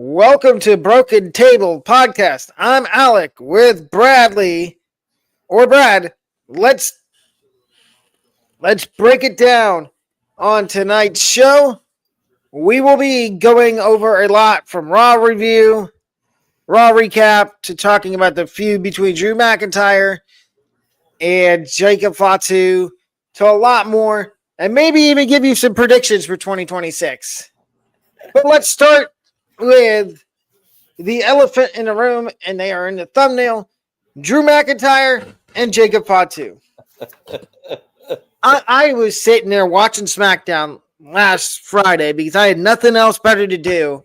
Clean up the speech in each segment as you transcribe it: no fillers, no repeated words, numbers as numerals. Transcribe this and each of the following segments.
Welcome to Broken Table Podcast. I'm Alec with Bradley or Brad. Let's break it down. On tonight's show, we will be going over a lot from Raw review, Raw recap to talking about the feud between Drew McIntyre and Jacob Fatu to a lot more, and maybe even give you some predictions for 2026. But let's start with the elephant in the room, and they are in the thumbnail: Drew McIntyre and Jacob Fatu. I was sitting there watching SmackDown last Friday because I had nothing else better to do,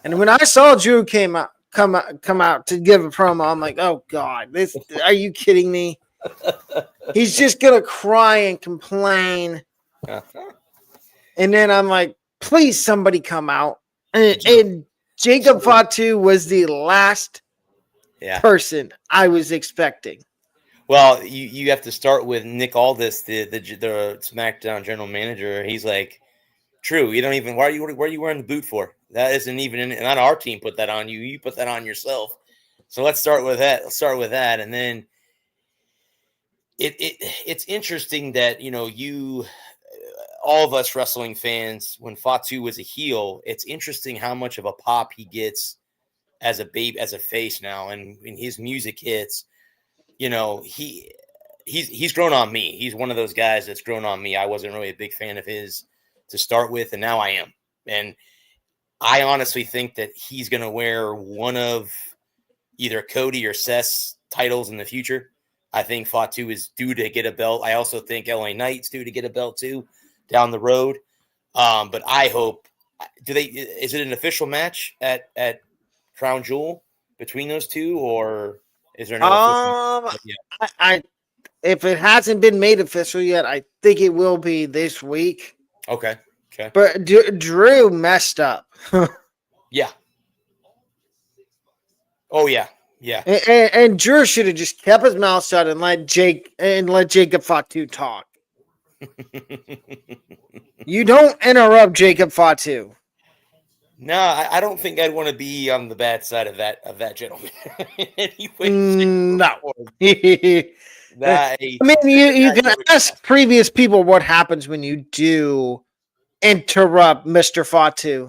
and when I saw Drew come out to give a promo, I'm like, oh God, are you kidding me? He's just gonna cry and complain, and then I'm like, please somebody come out, and Jacob Fatu was the last person I was expecting. Well, you have to start with Nick Aldis, the SmackDown general manager. He's like, "True, you don't even. Why are you wearing the boot for? That isn't even not our team put that on you. You put that on yourself." So let's start with that. And then it's interesting that all of us wrestling fans, when Fatu was a heel, it's interesting how much of a pop he gets as a face now, and when his music hits. He's grown on me. He's one of those guys that's grown on me. I wasn't really a big fan of his to start with, and now I am. And I honestly think that he's going to wear one of either Cody or Seth's titles in the future. I think Fatu is due to get a belt. I also think LA Knight's due to get a belt too down the road. But I hope is it an official match at Crown Jewel between those two, or is there no I if it hasn't been made official yet, I think it will be this week. Okay. But Drew messed up. Yeah. Oh yeah. And Drew should have just kept his mouth shut and let Jacob Fatu talk. You don't interrupt Jacob Fatu. No, I don't think I'd want to be on the bad side of that gentleman. Anyway, no. I mean, you can ask previous people what happens when you do interrupt Mr. Fatu.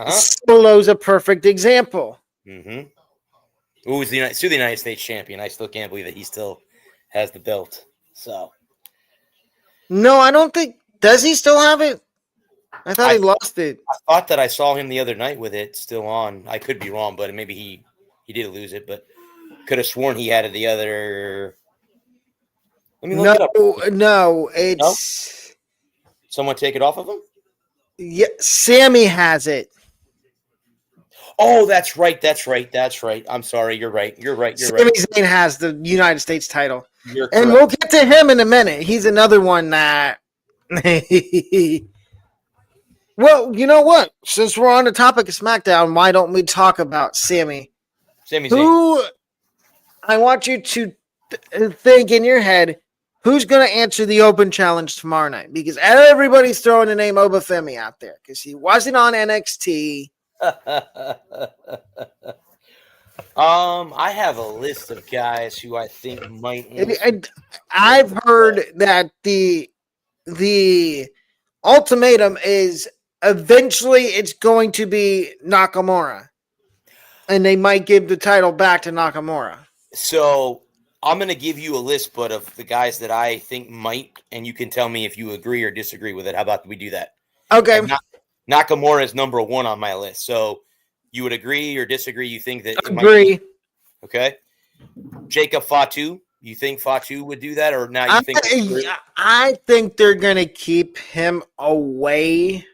Solo's a perfect example. Mm-hmm. Ooh, he's the United States champion. I still can't believe that he still has the belt. So, no, I don't think. Does he still have it? I thought he lost it. I thought that I saw him the other night with it still on. I could be wrong, but maybe he did lose it. But could have sworn he had it the other. Let me look it up. No, it's someone take it off of him. Yeah, Sammy has it. Oh, that's right. I'm sorry. You're right. Sami Zayn has the United States title. You're correct. And we'll get to him in a minute. He's another one that. Well, you know what? Since we're on the topic of SmackDown, why don't we talk about Sami? Sami Zayn. Who I want you to think in your head, who's going to answer the open challenge tomorrow night? Because everybody's throwing the name Obi Femi out there because he wasn't on NXT. I have a list of guys who I think might. I've heard that the ultimatum is eventually it's going to be Nakamura, and they might give the title back to Nakamura. So I'm going to give you a list, but of the guys that I think might, and you can tell me if you agree or disagree with it. How about we do that? Okay. Nakamura is number one on my list. So you would agree or disagree? You think that? Agree. Okay. Jacob Fatu. You think Fatu would do that, or now you think? I think they're going to keep him away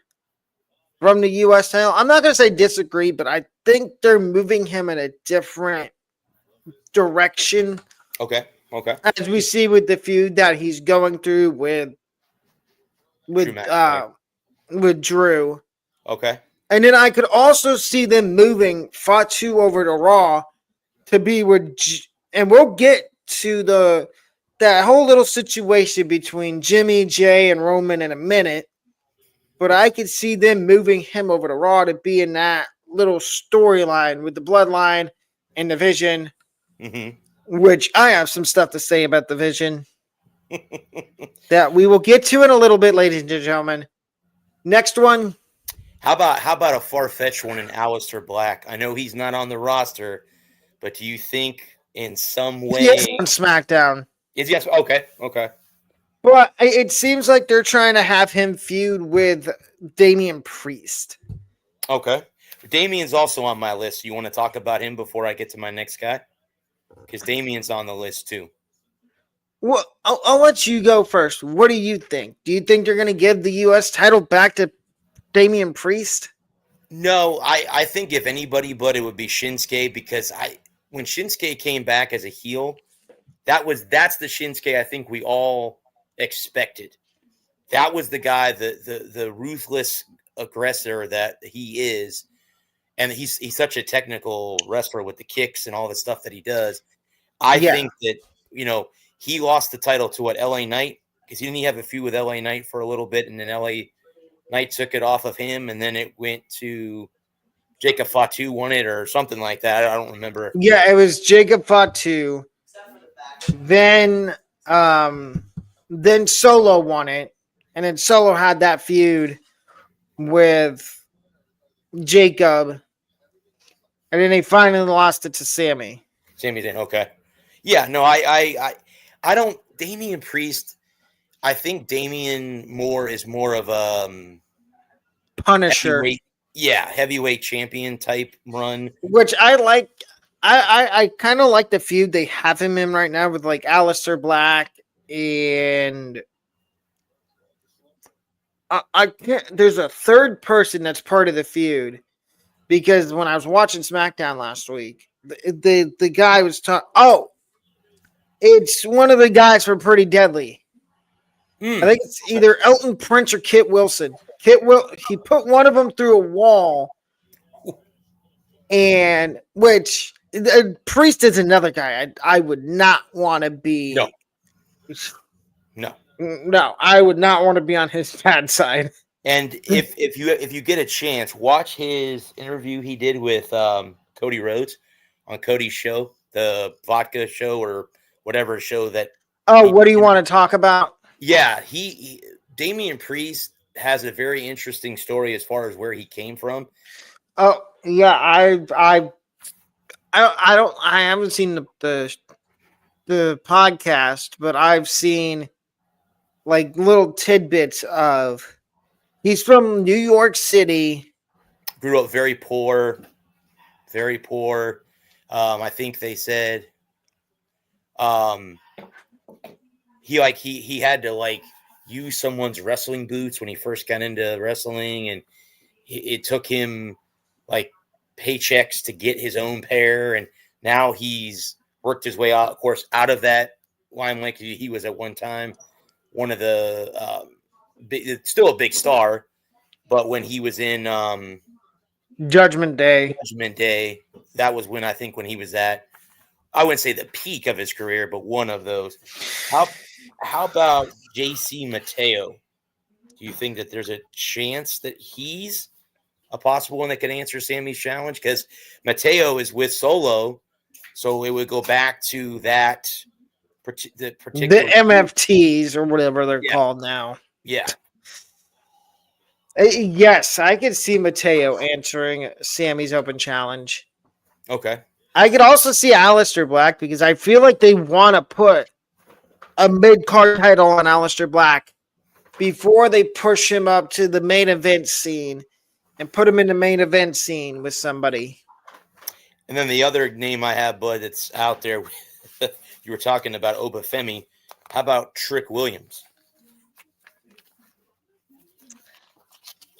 from the U.S. title. I'm not going to say disagree, but I think they're moving him in a different direction. Okay. As we see with the feud that he's going through with Drew. Okay. And then I could also see them moving Fatu over to Raw to be with, and we'll get to that whole little situation between Jimmy, Jay, and Roman in a minute. but I could see them moving him over to Raw to be in that little storyline with the Bloodline and the Vision, which I have some stuff to say about the Vision that we will get to in a little bit, ladies and gentlemen. Next one. How about a far-fetched one in Aleister Black? I know he's not on the roster, but do you think in some way he is on SmackDown? Is yes? Okay. But it seems like they're trying to have him feud with Damian Priest. Okay. Damian's also on my list. You want to talk about him before I get to my next guy? Because Damian's on the list too. Well, I'll let you go first. What do you think? Do you think they're going to give the U.S. title back to Damian Priest? No, I think if anybody but it would be Shinsuke, because when Shinsuke came back as a heel, that's the Shinsuke I think we all expected. That was the guy, the ruthless aggressor that he is, and he's such a technical wrestler with the kicks and all the stuff that he does. I think that he lost the title to LA Knight, because he didn't have a feud with LA Knight for a little bit, and then LA Knight took it off of him, and then it went to Jacob Fatu won it or something like that. I don't remember. Yeah, it was Jacob Fatu. Then Solo won it, and then Solo had that feud with Jacob, and then they finally lost it to Sammy. Sami Zayn, okay. Yeah, no, I don't. Damian Priest, I think Damian Moore is more of a Punisher. Heavyweight champion type run. Which I like. I kind of like the feud they have him in right now with like Aleister Black and I can't. There's a third person that's part of the feud, because when I was watching SmackDown last week, the guy was talking. Oh, it's one of the guys from Pretty Deadly. I think it's either Elton Prince or Kit Wilson. He put one of them through a wall, and which Priest is another guy I would not want to be. No, I would not want to be on his bad side. And if you get a chance, watch his interview he did with Cody Rhodes on Cody's show, the Vodka show or whatever show that. Oh, what do you want to talk about? Yeah, Damian Priest has a very interesting story as far as where he came from. Oh yeah, I haven't seen the podcast, but I've seen like little tidbits of he's from New York City. Grew up very poor. I think they said he had to use someone's wrestling boots when he first got into wrestling, and it took him paychecks to get his own pair, and now he's worked his way out, of course, out of that limelight. He was at one time one of the still a big star, but when he was in Judgment Day, that was when he was at, I wouldn't say the peak of his career, but one of those. How about JC Mateo? Do you think that there's a chance that he's a possible one that can answer Sammy's challenge? Because Mateo is with Solo, so it would go back to that the MFTs or whatever they're called now. Yeah. Yes, I could see Mateo answering Sammy's open challenge. Okay. I could also see Aleister Black, because I feel like they want to put a mid-card title on Aleister Black before they push him up to the main event scene and put him in the main event scene with somebody. And then the other name I have, bud, that's out there, you were talking about Obi Femi. How about Trick Williams?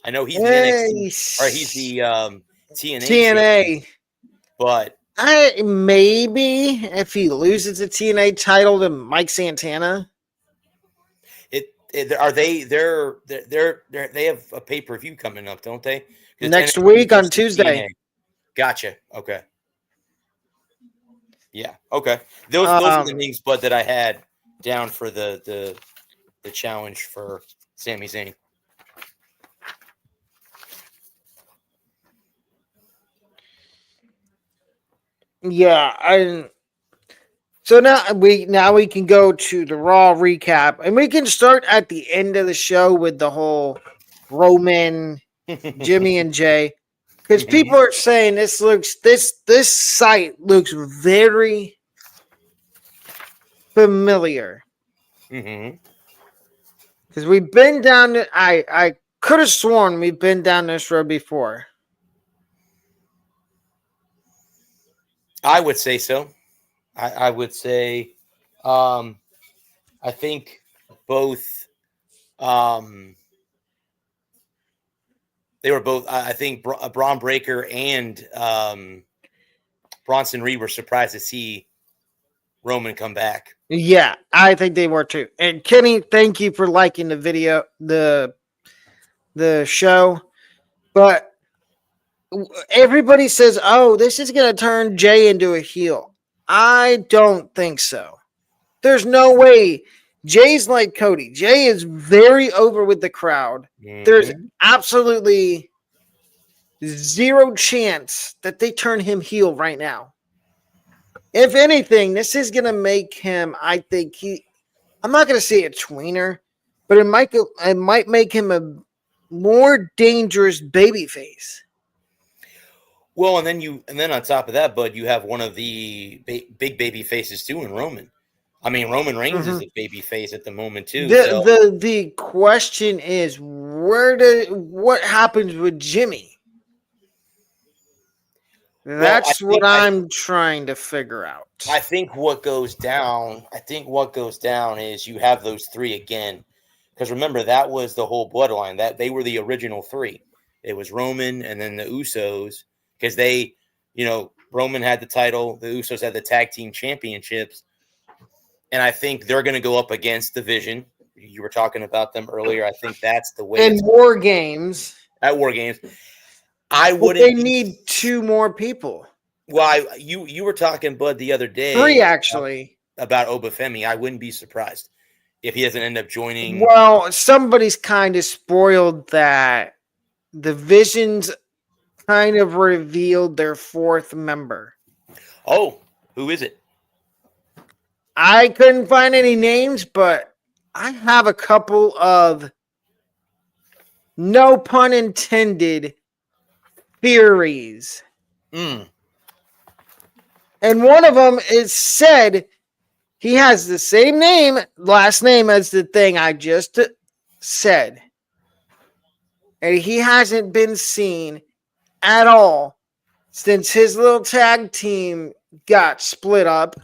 I know he's the NXT, or he's the TNA. But maybe if he loses the TNA title to Mike Santana. They have a pay-per-view coming up, don't they? Next week on Tuesday. TNA. Gotcha. Okay. Yeah. Okay. Those are the names, bud, that I had down for the challenge for Sami Zayn. Yeah, so now we can go to the Raw recap, and we can start at the end of the show with the whole Roman, Jimmy, and Jay, because people are saying this site looks very familiar. Mm-hmm. Because we've been down. I could have sworn we've been down this road before. I would say so. I would say, I think both. They were both. I think Braun Breaker and Bronson Reed were surprised to see Roman come back. Yeah, I think they were too. And Kenny, thank you for liking the video, the show. But everybody says, "Oh, this is going to turn Jay into a heel." I don't think so. There's no way. Jay's like Cody. Jay is very over with the crowd. Mm-hmm. There's absolutely zero chance that they turn him heel right now. If anything, this is going to make him, I think I'm not going to say a tweener, but it might make him a more dangerous babyface. Well, and then on top of that, Bud, you have one of the big baby faces too in Roman. I mean, Roman Reigns is a baby face at the moment too. The question is, what happens with Jimmy? That's what I'm trying to figure out. I think what goes down is you have those three again. Because remember, that was the whole bloodline. That they were the original three. It was Roman and then the Usos. Because Roman had the title, the Usos had the tag team championships. And I think they're going to go up against the Vision. You were talking about them earlier. I think that's the way. In War Games. At War Games. They need two more people. Well, you were talking, Bud, the other day. 3, actually. About Obi Femi. I wouldn't be surprised if he doesn't end up joining. Well, somebody's kind of spoiled that the Visions kind of revealed their 4th member. Oh, who is it? I couldn't find any names, but I have a couple of, no pun intended, theories. And one of them is said he has the same last name as the thing I just said. And he hasn't been seen at all since his little tag team got split up.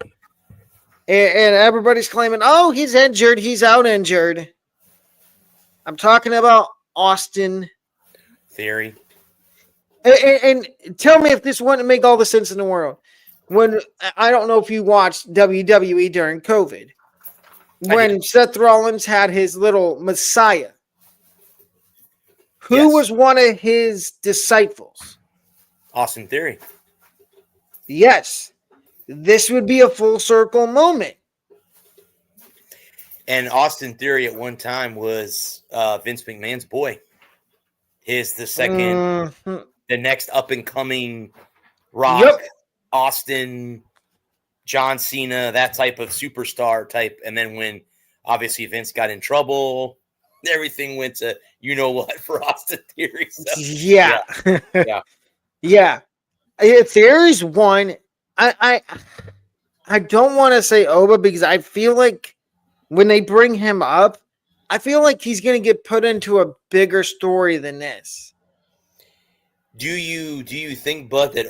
And everybody's claiming, oh, he's injured. He's out injured. I'm talking about Austin Theory. And tell me if this wouldn't make all the sense in the world. When I don't know if you watched WWE during COVID, when Seth Rollins had his little Messiah, who was one of his disciples? Austin Theory. Yes, this would be a full circle moment. And Austin Theory at one time was Vince McMahon's boy. The second. The next up-and-coming Rock, Austin, John Cena, that type of superstar type. And then when, obviously, Vince got in trouble, everything went to you-know-what for Austin Theory. So, yeah. Theory's one. I don't want to say Oba because I feel like when they bring him up, I feel like he's going to get put into a bigger story than this. Do you think, Bud, that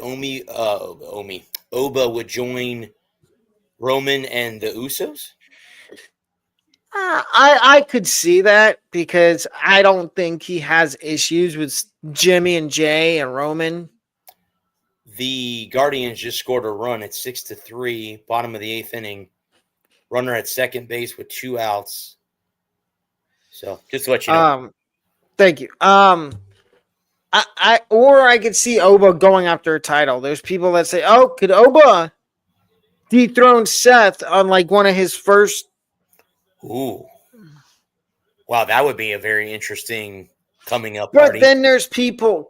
Oba would join Roman and the Usos? I could see that because I don't think he has issues with Jimmy and Jay and Roman. The Guardians just scored a run at 6-3, bottom of the 8th inning. Runner at second base with 2 outs. So just to let you know. Thank you. I could see Oba going after a title. There's people that say, "Oh, could Oba dethrone Seth on like one of his first?" Ooh, wow, that would be a very interesting coming up but party. Then there's people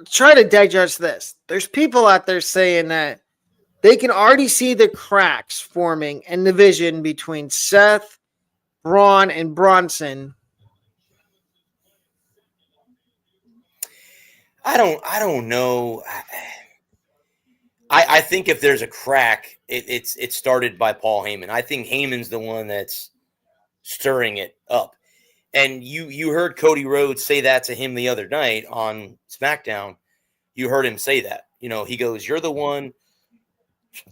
try to digest this. There's people out there saying that they can already see the cracks forming in the vision between Seth, Braun, and Bronson. I don't know. I think if there's a crack, it's started by Paul Heyman. I think Heyman's the one that's stirring it up. And you heard Cody Rhodes say that to him the other night on SmackDown. You heard him say that. He goes, "You're the one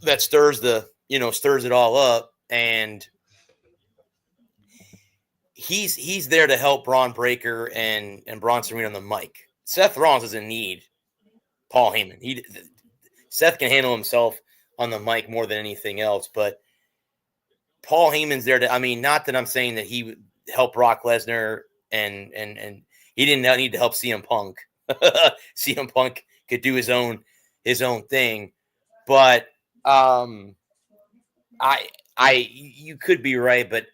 that stirs it all up," and he's there to help Braun Breaker and Bronson Reed on the mic. Seth Rollins doesn't need Paul Heyman. Seth can handle himself on the mic more than anything else, but Paul Heyman's there to, not that I'm saying that he would help Brock Lesnar and he didn't need to help CM Punk. CM Punk could do his own thing, but you could be right, but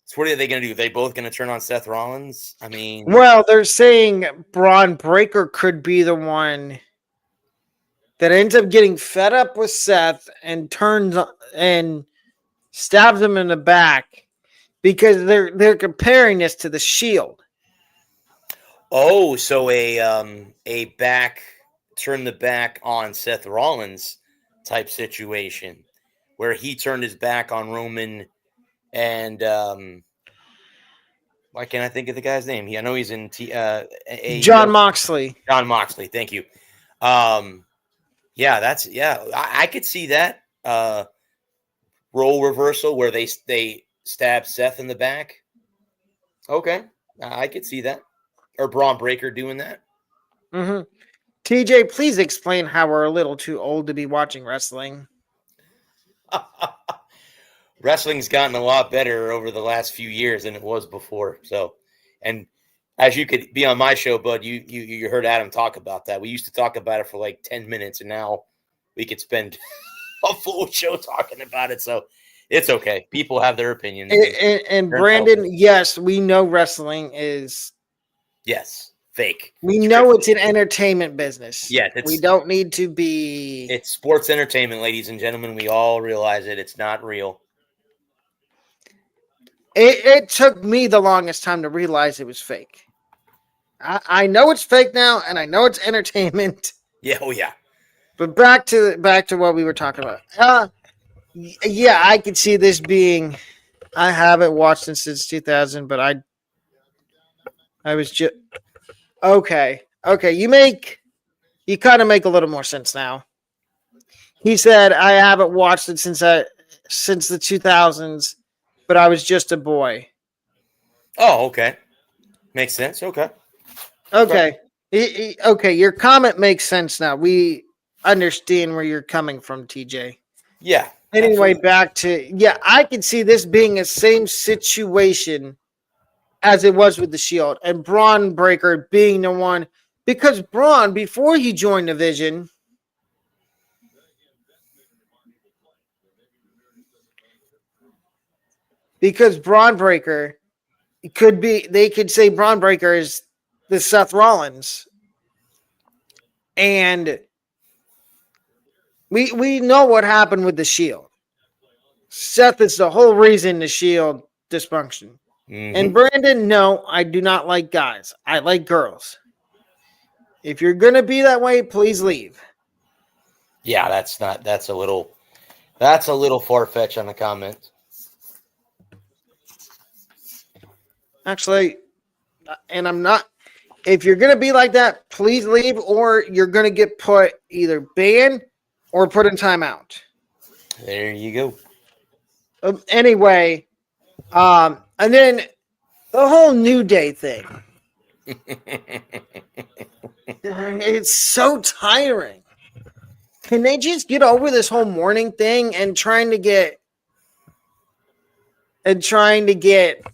so what are they going to do? Are they both going to turn on Seth Rollins? Well, they're saying Braun Breaker could be the one that ends up getting fed up with Seth and turns and stabs him in the back because they're comparing this to the Shield. Oh, so a back turn the back on Seth Rollins type situation where he turned his back on Roman and why can't I think of the guy's name? I know he's in John Moxley. John Moxley, thank you. I could see that role reversal where they stab Seth in the back. Okay, I could see that, or Braun Breaker doing that. Mm-hmm. TJ, please explain how we're a little too old to be watching wrestling. Wrestling's gotten a lot better over the last few years than it was before. So, and as you could be on my show, Bud, you heard Adam talk about that. We used to talk about it for like 10 minutes, and now we could spend a full show talking about it. So it's okay. People have their opinions. And Brandon, yes, we know wrestling is fake. We know it's an entertainment business. Yeah, we don't need to be. It's sports entertainment, ladies and gentlemen. We all realize it. It's not real. It took me the longest time to realize it was fake. I know it's fake now, and I know it's entertainment. Yeah, oh yeah. But back to what we were talking about. Yeah, I could see this being. I haven't watched it since 2000, but I was just okay. Okay, you kind of make a little more sense now. He said, "I haven't watched it since the 2000s, but I was just a boy." Oh, okay, makes sense. Okay. Okay, your comment makes sense now. We understand where you're coming from, TJ. Yeah. Anyway, absolutely. back to I can see this being the same situation as it was with the Shield and Braun Breaker being the one, because Braun, before he joined the Vision, because Braun Breaker they could say Braun Breaker is the Seth Rollins. And we know what happened with the Shield. Seth is the whole reason the Shield dysfunction. Mm-hmm. And Brandon, no, I do not like guys. I like girls. If you're going to be that way, please leave. Yeah, that's a little far-fetched on the comment. Actually, and I'm not, if you're going to be like that, please leave, or you're going to get put either banned or put in timeout. There you go. Anyway, and then the whole New Day thing. It's so tiring. Can they just get over this whole morning thing and trying to get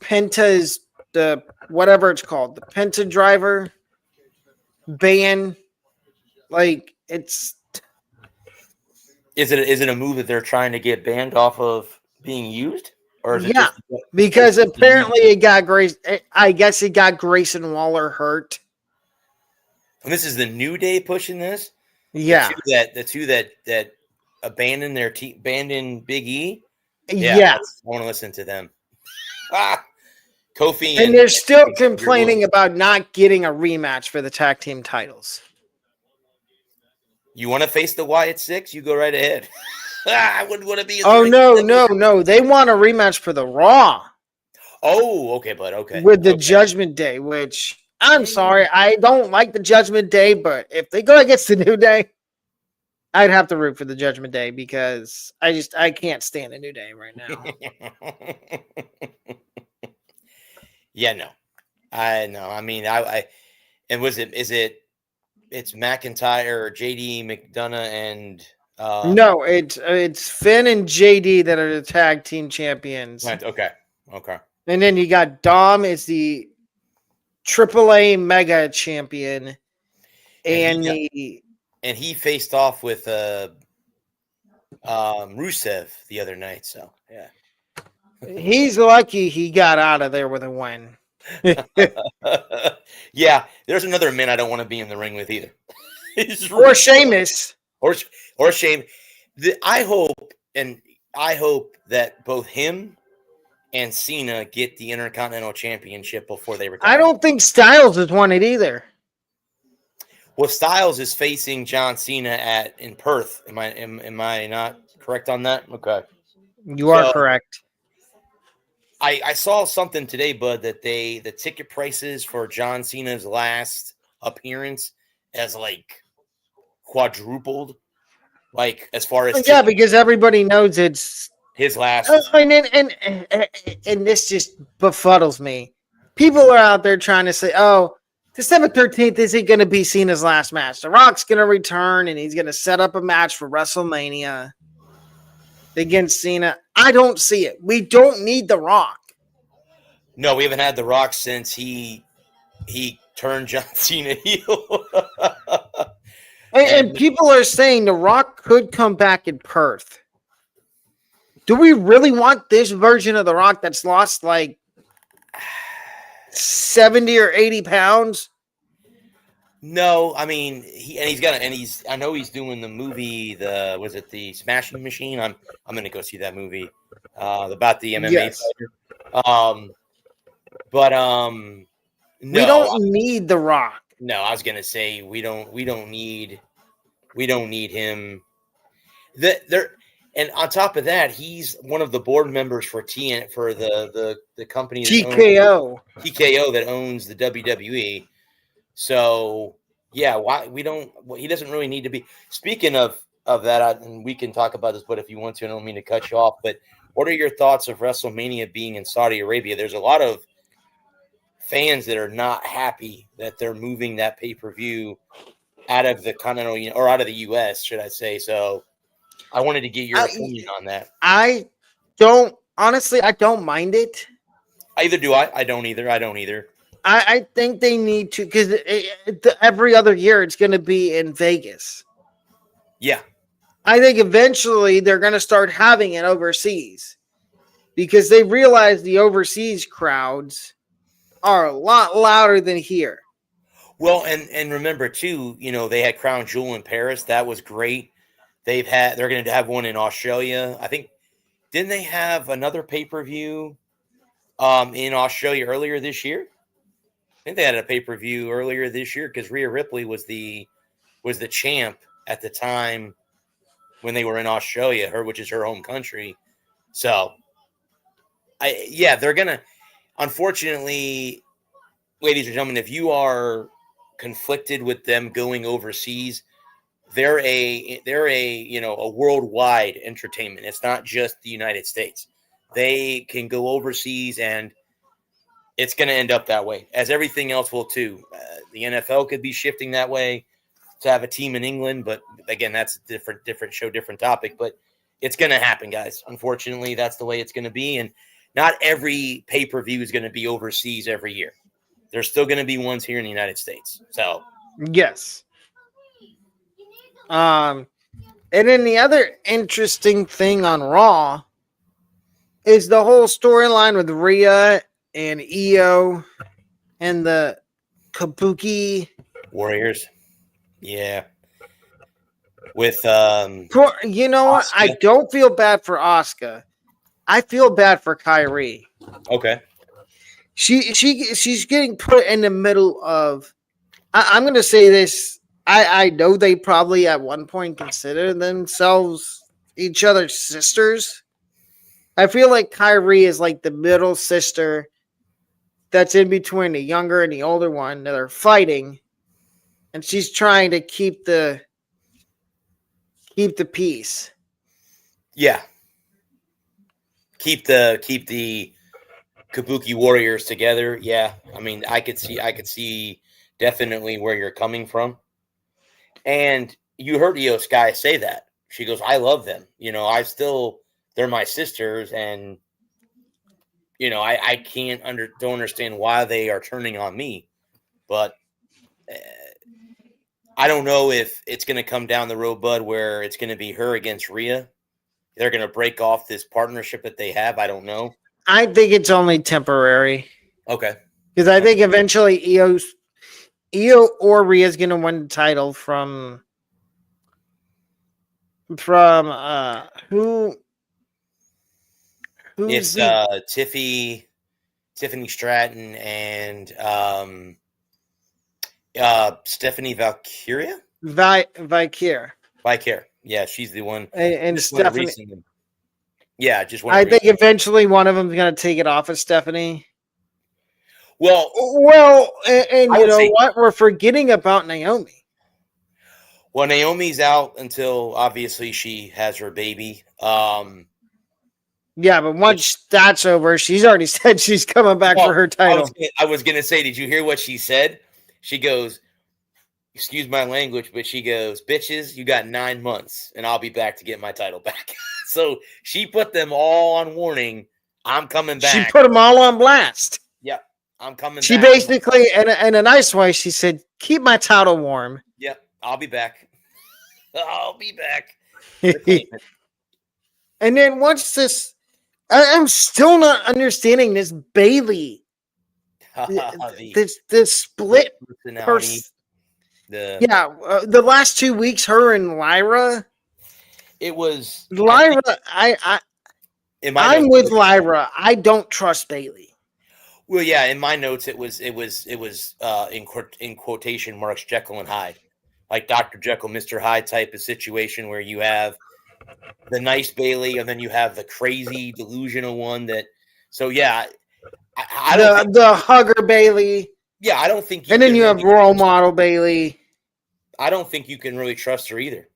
Penta's the whatever it's called, the Penta driver ban? Like, it's. Is it a move that they're trying to get banned off of being used? Or is it just because apparently it got Grace. I guess it got Grayson Waller hurt. And this is the New Day pushing this. Yeah. The two that abandoned abandoned Big E. Yeah. I want to listen to them. Kofi And they're still complaining about not getting a rematch for the tag team titles. You want to face the Wyatt Six? You go right ahead. I wouldn't want to be in the Oh, ring. no. They want a rematch for the Raw. Oh, okay, bud. Okay. With the Judgment Day, which I'm sorry, I don't like the Judgment Day, but if they go against the New Day, I'd have to root for the Judgment Day because I can't stand the New Day right now. Yeah, no. I know. I mean, and it's McIntyre or JD McDonough and no, it's Finn and JD that are the tag team champions. Okay. And then you got Dom is the AAA Mega Champion, and he faced off with Rusev the other night. So yeah, he's lucky he got out of there with a win. Yeah, there's another man I don't want to be in the ring with either. Or Sheamus. Or Shane. I hope that both him and Cena get the Intercontinental Championship before they retire. I don't think Styles has won it either. Well, Styles is facing John Cena in Perth. Am I not correct on that? Okay. You are correct. I saw something today, Bud, that the ticket prices for John Cena's last appearance has like quadrupled. Like as far as because everybody knows it's his last. And this just befuddles me. People are out there trying to say, "Oh, December 13th isn't going to be Cena's last match. The Rock's going to return and he's going to set up a match for WrestleMania against Cena." I don't see it. We don't need The Rock. No, we haven't had The Rock since he turned John Cena heel. And people are saying The Rock could come back in Perth. Do we really want this version of The Rock that's lost like 70 or 80 pounds? No, I mean I know he's doing the movie, the Smashing Machine? I'm gonna go see that movie about the MMA fighter. No, we don't need The Rock. No, I was gonna say we don't need him. And on top of that, he's one of the board members for the company TKO that owns the WWE. So yeah, he doesn't really need to be. Speaking of that, and we can talk about this, but if you want to, I don't mean to cut you off, but what are your thoughts of WrestleMania being in Saudi Arabia? There's a lot of fans that are not happy that they're moving that pay-per-view out of the continental or out of the US, should I say. So I wanted to get your opinion on that. I don't mind it. Either do I. I don't either. I think they need to, because every other year it's going to be in Vegas. Yeah. I think eventually they're going to start having it overseas because they realize the overseas crowds are a lot louder than here. Well, and remember too, they had Crown Jewel in Paris. That was great. They're going to have one in Australia. I think, didn't they have another pay-per-view in Australia earlier this year? I think they had a pay-per-view earlier this year because Rhea Ripley was the champ at the time when they were in Australia, which is her home country. So, they're gonna. Unfortunately, ladies and gentlemen, if you are conflicted with them going overseas, they're a worldwide entertainment. It's not just the United States. They can go overseas and it's going to end up that way, as everything else will too. The NFL could be shifting that way to have a team in England, but again, that's a different show, different topic. But it's going to happen, guys. Unfortunately, that's the way it's going to be, and not every pay-per-view is going to be overseas every year. There's still going to be ones here in the United States. So, yes. And then the other interesting thing on Raw is the whole storyline with Rhea and Io and the Kabuki Warriors. Yeah. With You know what? I Asuka. don't feel bad for Asuka. I feel bad for Kyrie. Okay. She's getting put in the middle of. I'm going to say this. I know they probably at one point considered themselves each other's sisters. I feel like Kyrie is like the middle sister that's in between the younger and the older one that are fighting, and she's trying to keep the peace. Yeah. Keep the Kabuki Warriors together. Yeah. I mean, I could see definitely where you're coming from. And you heard Io Sky say that. She goes, I love them. They're my sisters. And, I don't understand why they are turning on me. But I don't know if it's going to come down the road, Bud, where it's going to be her against Rhea. They're going to break off this partnership that they have. I don't know. I think it's only temporary. Okay. Because I think eventually Io or Rhea is going to win the title from who? Who's It's Tiffany Stratton and Stephanie Valkyria? Valkyria. Yeah, she's the one. And Stephanie. Yeah, just I think eventually one of them is going to take it off of Stephanie. Well, and you know what? We're forgetting about Naomi. Well, Naomi's out until obviously she has her baby. Yeah, but once that's over, she's already said she's coming back for her title. I was going to say, did you hear what she said? She goes, excuse my language, but she goes, bitches, you got 9 months and I'll be back to get my title back. So she put them all on warning. I'm coming back. She put them all on blast. Yep. I'm coming back. She basically, in a nice way, she said, keep my title warm. Yep. I'll be back. I'll be back. And then once this, I'm still not understanding this Bailey. This split personality. The last 2 weeks, her and Lyra. It was Lyra. I'm with Lyra. I don't trust Bailey. Well, yeah, in my notes, it was in quotation marks Jekyll and Hyde, like Dr. Jekyll, Mr. Hyde type of situation where you have the nice Bailey and then you have the crazy delusional one that. So yeah, I don't the hugger Bailey. Yeah, I don't think. And then you have role model Bailey. I don't think you can really trust her either.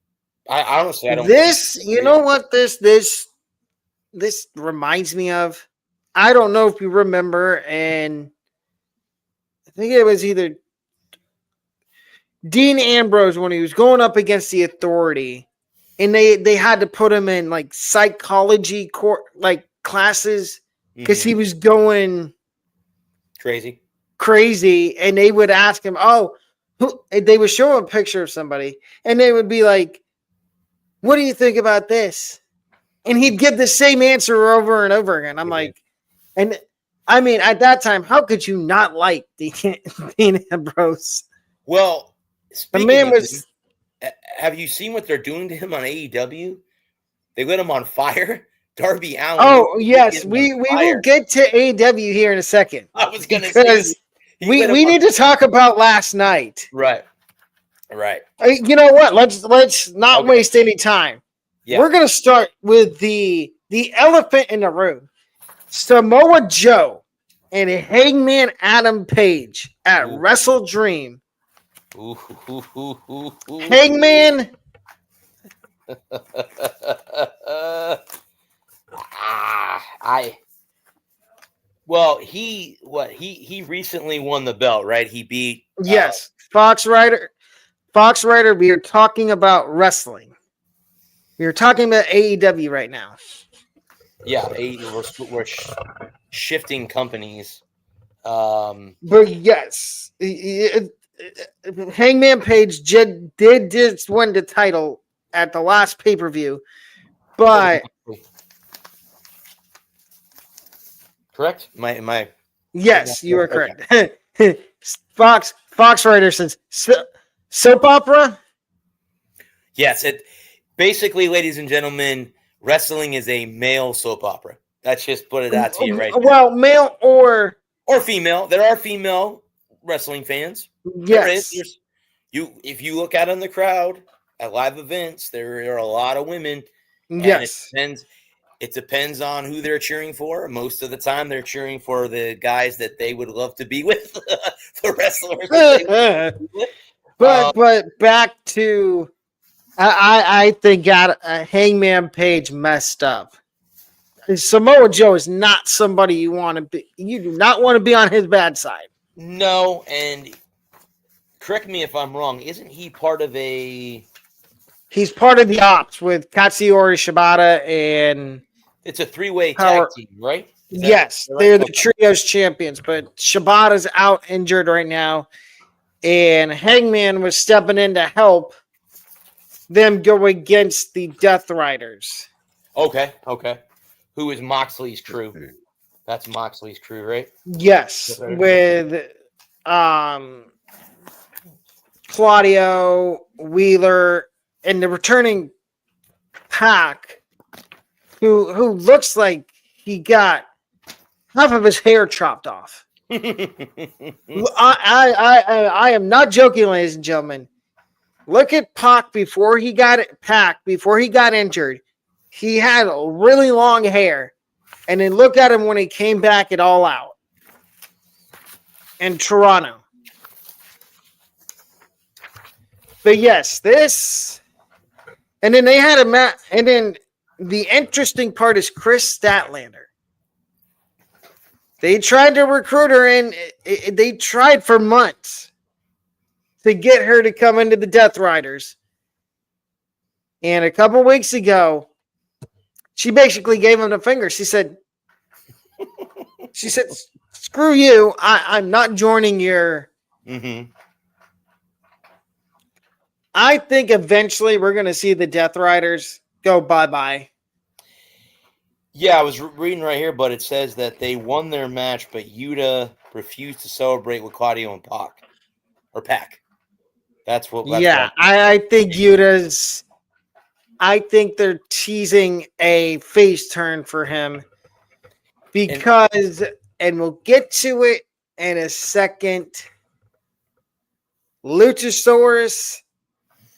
I honestly, I don't. You know what this reminds me of? I don't know if you remember, and I think it was either Dean Ambrose when he was going up against the Authority, and they had to put him in like psychology classes because he was going crazy, and they would ask him, they would show him a picture of somebody, and they would be like, what do you think about this? And he'd give the same answer over and over again. I'm like, and I mean, at that time, how could you not like Dean Ambrose? Well, the man was. Have you seen what they're doing to him on AEW? They lit him on fire. Darby Allin. Oh yes, we will get to AEW here in a second. I was going to say we need to talk about last night. Right. You know what? Let's not waste any time. Yeah. We're gonna start with the elephant in the room. Samoa Joe and Hangman Adam Page at Wrestle Dream. Hangman. He recently won the belt, right? He beat Fox Rider. We are talking about wrestling. We are talking about AEW right now. Yeah, we're shifting companies. But yes, Hangman Page did just win the title at the last pay-per-view, but correct? Am I? Yes, you are correct. Fox Fox writer says soap opera. Yes, it basically, ladies and gentlemen, wrestling is a male soap opera. Let's just put it out to you right now. Well, male or female. There are female wrestling fans. yes. If you look out in the crowd at live events, there are a lot of women. Yes. And it depends on who they're cheering for. Most of the time, they're cheering for the guys that they would love to be with, the wrestlers. But back to, I think Hangman Page messed up. Samoa Joe is not somebody you want to be. You do not want to be on his bad side. No, and correct me if I'm wrong. Isn't he part of a? He's part of the ops with Katsuyori Shibata and. It's a 3-way tag team, right? Yes, they're the trios champions, but Shibata's out injured right now, and Hangman was stepping in to help them go against the Death Riders. Okay. Who is Moxley's crew? That's Moxley's crew, right? Yes, with Claudio, Wheeler, and the returning Pac, who looks like he got half of his hair chopped off. I am not joking, ladies and gentlemen. Look at Pac before he got injured. He had really long hair. And then look at him when he came back at All Out in Toronto. But yes, this. And then they had a match. And then the interesting part is Chris Statlander. They tried to recruit her, and they tried for months to get her to come into the Death Riders. And a couple weeks ago, she basically gave him the finger. She said, screw you. I'm not joining your. Mm-hmm. I think eventually we're going to see the Death Riders go bye-bye. Yeah, I was reading right here, but it says that they won their match, but Yuta refused to celebrate with Claudio and Pac. That's what. I think Yuta's. I think they're teasing a face turn for him because, and we'll get to it in a second. Luchasaurus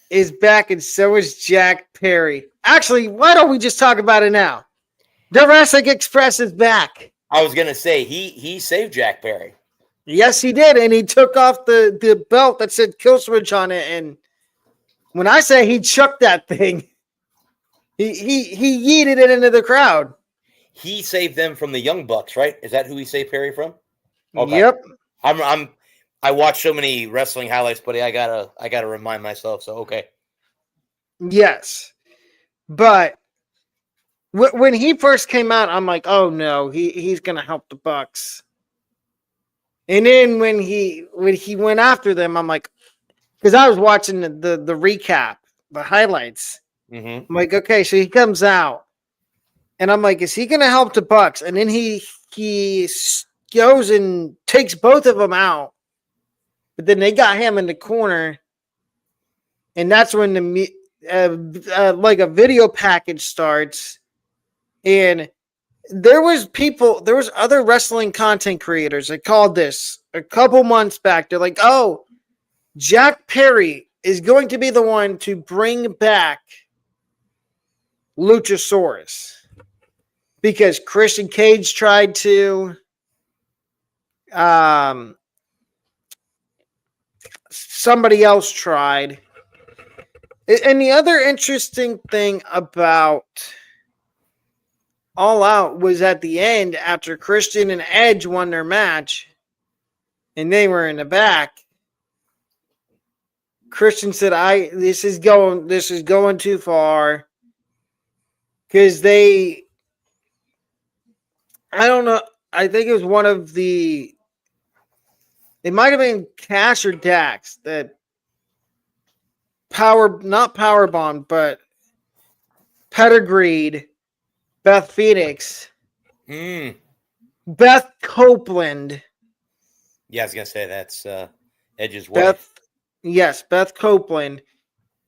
is back, and so is Jack Perry. Actually, why don't we just talk about it now? Jurassic Express is back. I was gonna say he saved Jack Perry. Yes, he did, and he took off the belt that said Kill Switch on it. And when I say he chucked that thing, he yeeted it into the crowd. He saved them from the Young Bucks, right? Is that who he saved Perry from? Okay. Yep. I watch so many wrestling highlights, buddy. I gotta remind myself. So okay. Yes, but when he first came out, I'm like, oh no, he's gonna help the Bucks. And then when he went after them, I'm like, because I was watching the recap, the highlights. Mm-hmm. I'm like, okay, so he comes out, and I'm like, is he gonna help the Bucks? And then he goes and takes both of them out, but then they got him in the corner, and that's when the like a video package starts. And there was other wrestling content creators that called this a couple months back. They're like, oh, Jack Perry is going to be the one to bring back Luchasaurus. Because Christian Cage tried to. Somebody else tried. And the other interesting thing about All Out was at the end, after Christian and Edge won their match and they were in the back, Christian said, this is going too far. Because I don't know, I think it was one of it might have been Cash or Dax that not powerbombed, but pedigreed Beth Phoenix. Beth Copeland. Yeah, I was gonna say that's Edge's wife. Beth Copeland.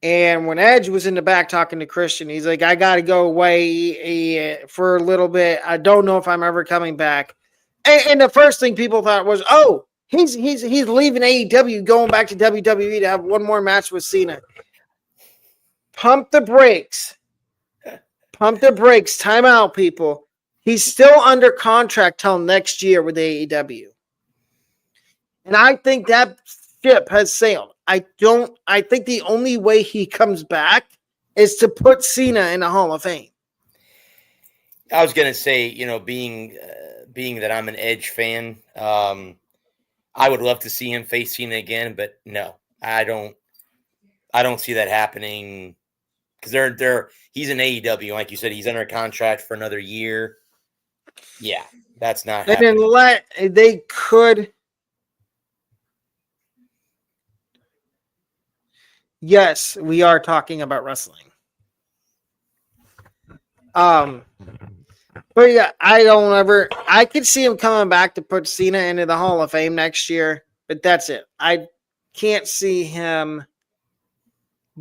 And when Edge was in the back talking to Christian, he's like, I got to go away for a little bit. I don't know if I'm ever coming back. And the first thing people thought was, oh, he's leaving AEW, going back to WWE to have one more match with Cena. Pump the brakes. Pump the brakes. Time out, people. He's still under contract till next year with AEW. And I think that ship has sailed. I think the only way he comes back is to put Cena in the Hall of Fame. I was gonna say, being that I'm an Edge fan, I would love to see him face Cena again, but no, I don't see that happening because he's in AEW, like you said, he's under contract for another year. Yeah, that's not happening. And they could. Yes, we are talking about wrestling. But yeah, I could see him coming back to put Cena into the Hall of Fame next year, but that's it. I can't see him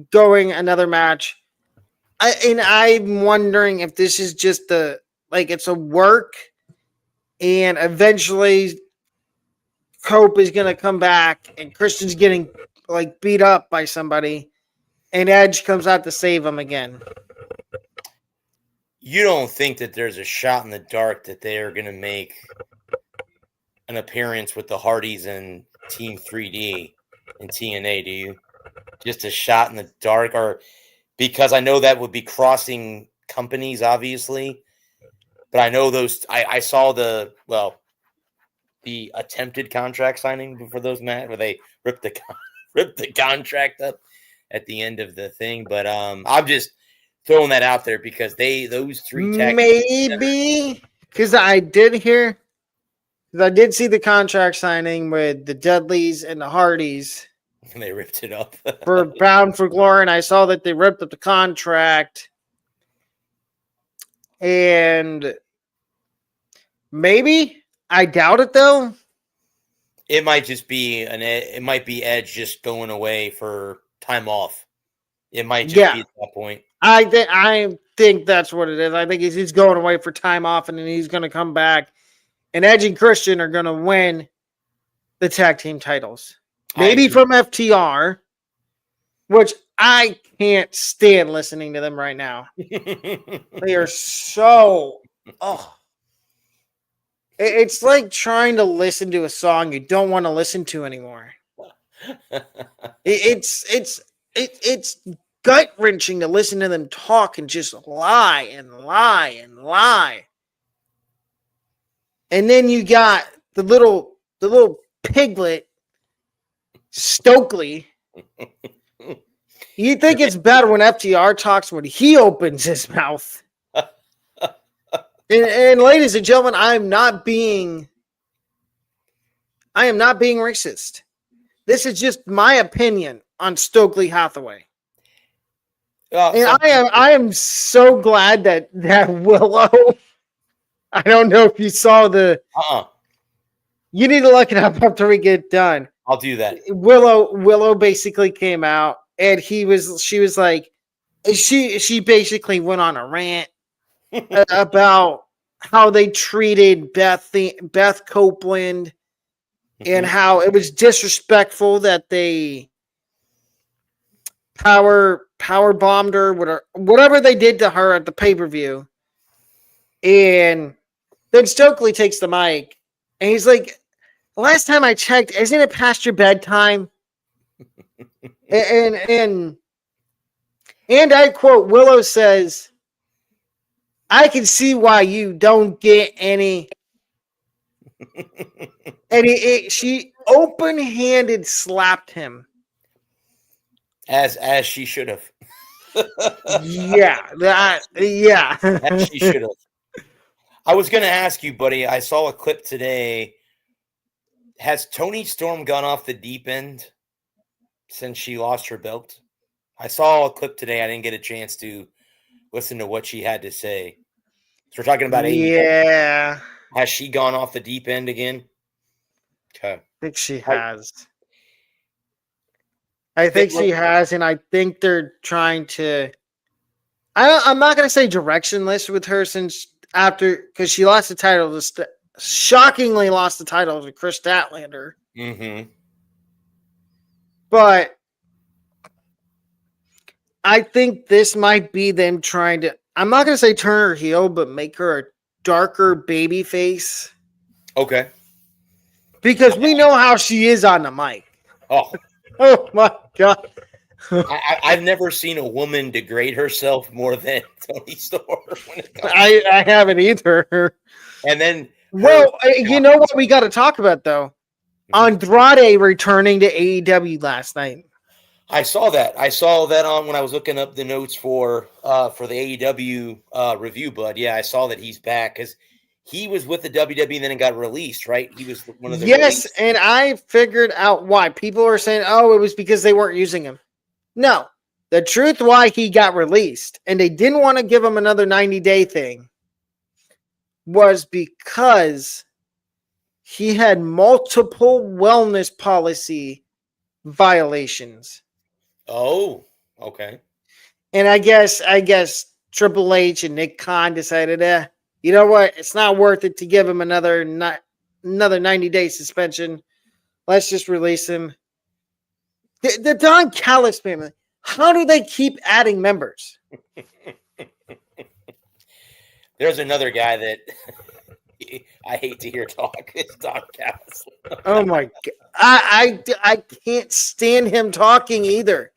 going another match. I'm wondering if this is just it's a work, and eventually Cope is going to come back and Christian's getting beat up by somebody, and Edge comes out to save him again. You don't think that there's a shot in the dark that they are going to make an appearance with the Hardys and Team 3D and TNA, do you? Just a shot in the dark? Or because I know that would be crossing companies, obviously, but I know I saw the attempted contract signing for those matches where they ripped the contract up at the end of the thing. But I'm just throwing that out there because those three tag maybe because I did see the contract signing with the Dudleys and the Hardys. And they ripped it up for Bound for Glory, and I saw that they ripped up the contract. And maybe, I doubt it though. It might just be it might be Edge just going away for time off. It might just be at that point. I think that's what it is. I think he's going away for time off, and then he's going to come back, and Edge and Christian are going to win the tag team titles. Maybe from FTR, which I can't stand listening to them right now. They are so... Oh. It's like trying to listen to a song you don't want to listen to anymore. It's gut-wrenching to listen to them talk and just lie and lie and lie. And then you got the little piglet, Stokely. You think it's better when FTR talks when he opens his mouth. And ladies and gentlemen, I am not being racist. This is just my opinion on Stokely Hathaway. And I am so glad that Willow. I don't know if you saw the. You need to look it up after we get done. I'll do that. Willow basically came out, and she was like, she basically went on a rant about how they treated Beth Copeland and how it was disrespectful that they power bombed her, whatever they did to her at the pay-per-view. And then Stokely takes the mic and he's like, last time I checked, isn't it past your bedtime? and I quote, Willow says, I can see why you don't get any. And she open-handed slapped him. As she should have. Yeah. As she should have. I was going to ask you, buddy, I saw a clip today. Has Toni Storm gone off the deep end since she lost her belt? I saw a clip today. I didn't get a chance to listen to what she had to say. So we're talking about AEW. Yeah. Has she gone off the deep end again? Okay. I think she has. I think she has, and I think they're trying to. I'm not going to say directionless with her since because she lost the title shockingly lost the title to Chris Statlander. Mm-hmm. But I think this might be them trying to. I'm not going to say turn her heel, but make her a darker baby face. Okay. Because we know how she is on the mic. Oh. Oh my God. I've never seen a woman degrade herself more than Toni Storm. I haven't either. And then, you know what we got to talk about though? Andrade returning to AEW last night. I saw that. On when I was looking up the notes for the AEW review. But yeah, I saw that he's back because he was with the WWE and then got released. Right? He was one of the released. And I figured out why people are saying, "Oh, it was because they weren't using him." No, the truth why he got released and they didn't want to give him another 90-day thing was because he had multiple wellness policy violations. Oh, okay. And I guess Triple H and Nick Khan decided, you know what? It's not worth it to give him another 90-day suspension. Let's just release him. The Don Callis family, how do they keep adding members? There's another guy that I hate to hear talk. It's Don Callis. Oh my God. I can't stand him talking either.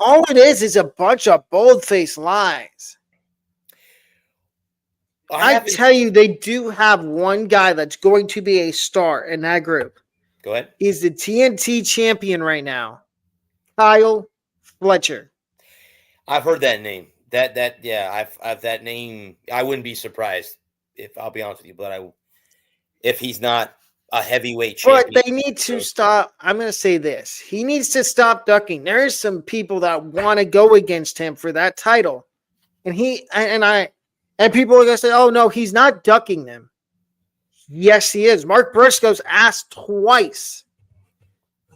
All it is a bunch of bold-faced lies. I tell you, they do have one guy that's going to be a star in that group. Go ahead. He's the TNT champion right now, Kyle Fletcher. I've heard that name. I've that name. I wouldn't be surprised if I'll be honest with you, but if he's not a heavyweight champion. But they need to stop. I'm going to say this. He needs to stop ducking. There's some people that want to go against him for that title. And people are going to say, oh, no, he's not ducking them. Yes, he is. Mark Briscoe's asked twice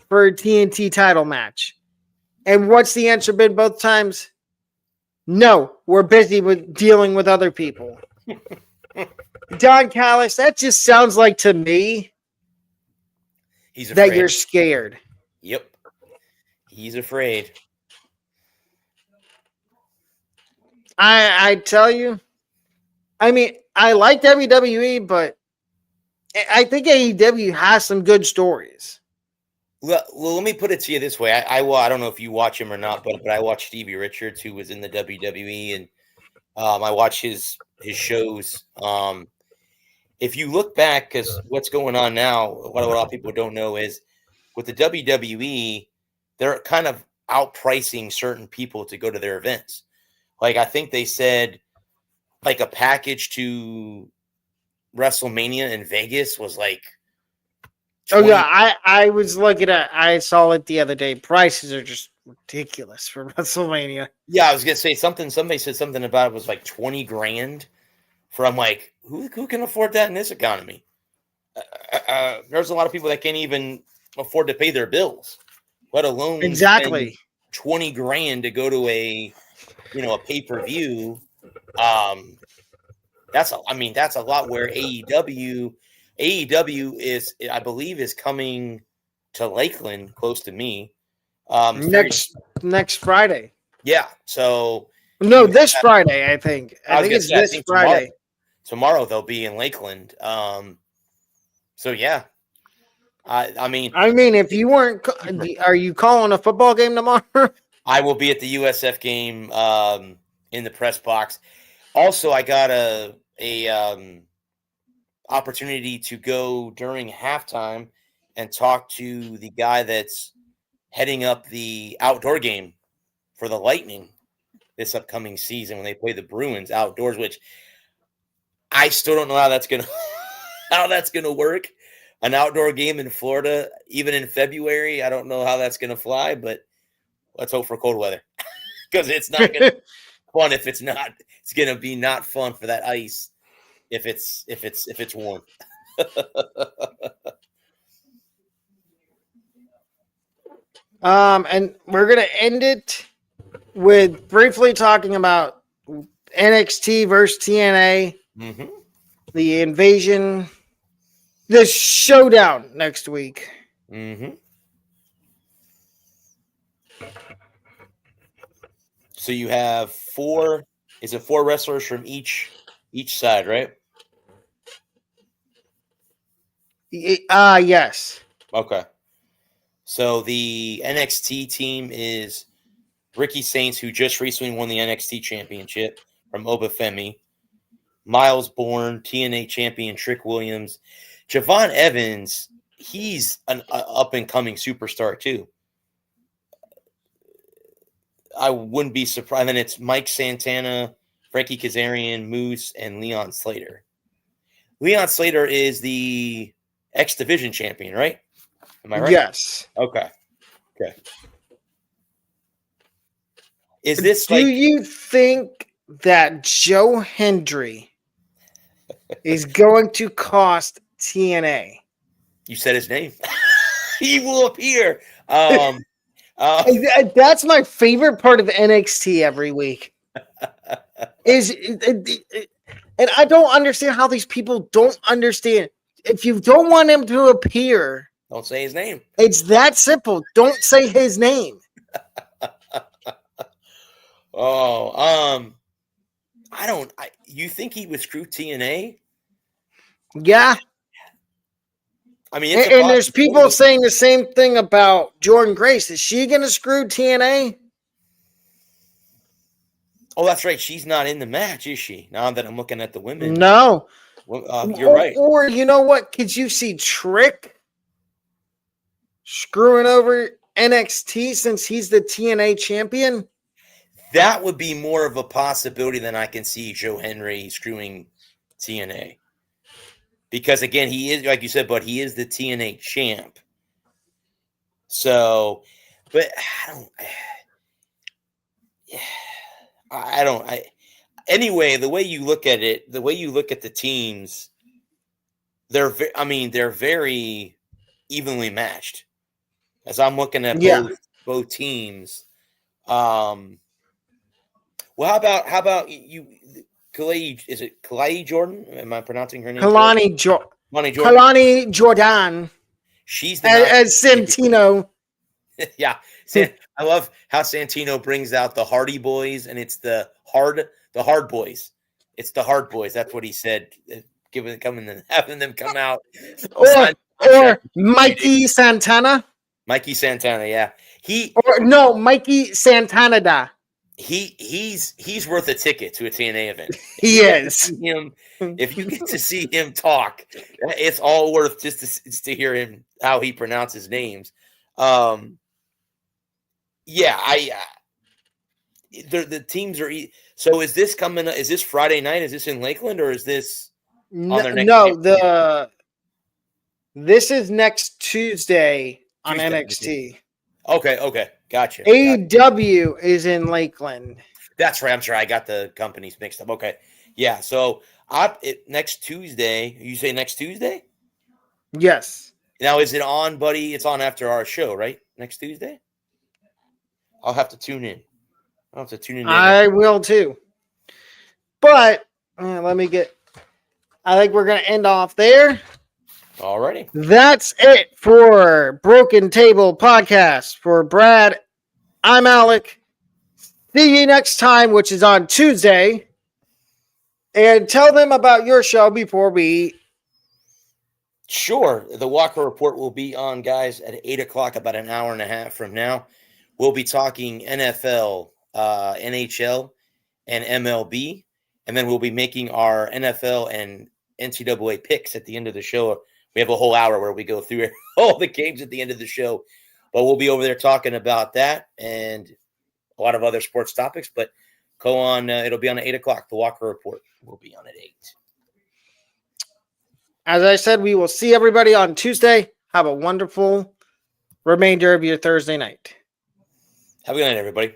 for a TNT title match. And what's the answer been both times? No, we're busy with dealing with other people. Don Callis, that just sounds like to me that you're scared. Yep. He's afraid. I tell you, I mean, I like WWE, but I think AEW has some good stories. Well, let me put it to you this way. I don't know if you watch him or not, but I watched Stevie Richards, who was in the WWE, and I watch his shows. If you look back, because what's going on now, what a lot of people don't know is with the WWE, they're kind of outpricing certain people to go to their events. Like I think they said, like a package to WrestleMania in Vegas was like. 20. Oh yeah, I was looking at. I saw it the other day. Prices are just ridiculous for WrestleMania. Yeah, I was gonna say something. Somebody said something about it was like $20,000. I'm like, who can afford that in this economy? There's a lot of people that can't even afford to pay their bills, let alone exactly $20,000 to go to a pay-per-view. That's a lot. Where AEW is, I believe, is coming to Lakeland, close to me. Next Friday. Yeah. So no, this Friday. I think it's this Friday. Tomorrow they'll be in Lakeland. So yeah. I mean, if you weren't, are you calling a football game tomorrow? I will be at the USF game in the press box. Also, I got a opportunity to go during halftime and talk to the guy that's heading up the outdoor game for the Lightning this upcoming season when they play the Bruins outdoors, which I still don't know how that's gonna work. An outdoor game in Florida, even in February, I don't know how that's gonna fly, but let's hope for cold weather because it's not gonna be fun if it's not. It's gonna be not fun for that ice if it's warm. And we're gonna end it with briefly talking about NXT versus TNA, Mm-hmm. the invasion, the showdown next week. Mm-hmm. So you have four. Is it four wrestlers from each side, right? Yes. Okay. So the NXT team is Ricky Saints, who just recently won the NXT championship from Obi Femi. Miles Bourne, TNA champion Trick Williams. Javon Evans, he's an up-and-coming superstar, too. I wouldn't be surprised. And it's Mike Santana, Frankie Kazarian, Moose, and Leon Slater. Leon Slater is the X Division champion, right? Am I right? Yes. Okay. Is this Do you think that Joe Hendry is going to cost TNA? You said his name. He will appear. That's my favorite part of NXT every week. And I don't understand how these people don't understand. If you don't want him to appear, don't say his name. It's that simple. Don't say his name. You think he would screw TNA? Yeah. I mean, and there's people saying the same thing about Jordan Grace. Is she going to screw TNA? Oh, that's right. She's not in the match, is she? Now that I'm looking at the women. No. You're right. Or you know what? Could you see Trick screwing over NXT since he's the TNA champion? That would be more of a possibility than I can see Joe Hendry screwing TNA. Because, again, he is, like you said, but he is the TNA champ. So, but anyway, the way you look at it, the way you look at the teams, they're very evenly matched. As I'm looking at both teams. Well, how about you? Is it Kalani Jordan? Am I pronouncing her name? Kalani Jordan. She's the as Santino. Yeah, I love how Santino brings out the Hardy Boys, and it's the hard boys. It's the hard boys. That's what he said. Having them come out. Or Mikey Santana. Mikey Santana, yeah. Mikey Santana. He's worth a ticket to a TNA event. He is. If you get to see him talk, it's all worth just to hear him how he pronounces names. The teams are. So is this coming? Is this Friday night? Is this in Lakeland or is this on their next? No, this is next Tuesday on NXT. Okay, gotcha. AEW is in Lakeland. That's right. I'm sorry, I got the companies mixed up. Okay, yeah. So next Tuesday. You say next Tuesday? Yes. Now is it on, buddy? It's on after our show, right? Next Tuesday. I'll have to tune in. I will too. But I think we're going to end off there. Alrighty. That's it for Broken Table Podcast. For Brad, I'm Alec. See you next time, which is on Tuesday. And tell them about your show before we... Sure. The Walker Report will be on, guys, at 8 o'clock, about an hour and a half from now. We'll be talking NFL, NHL, and MLB. And then we'll be making our NFL and NCAA picks at the end of the show. We have a whole hour where we go through all the games at the end of the show. But we'll be over there talking about that and a lot of other sports topics. But go on. It'll be on at 8 o'clock. The Walker Report will be on at 8. As I said, we will see everybody on Tuesday. Have a wonderful remainder of your Thursday night. Have a good night, everybody.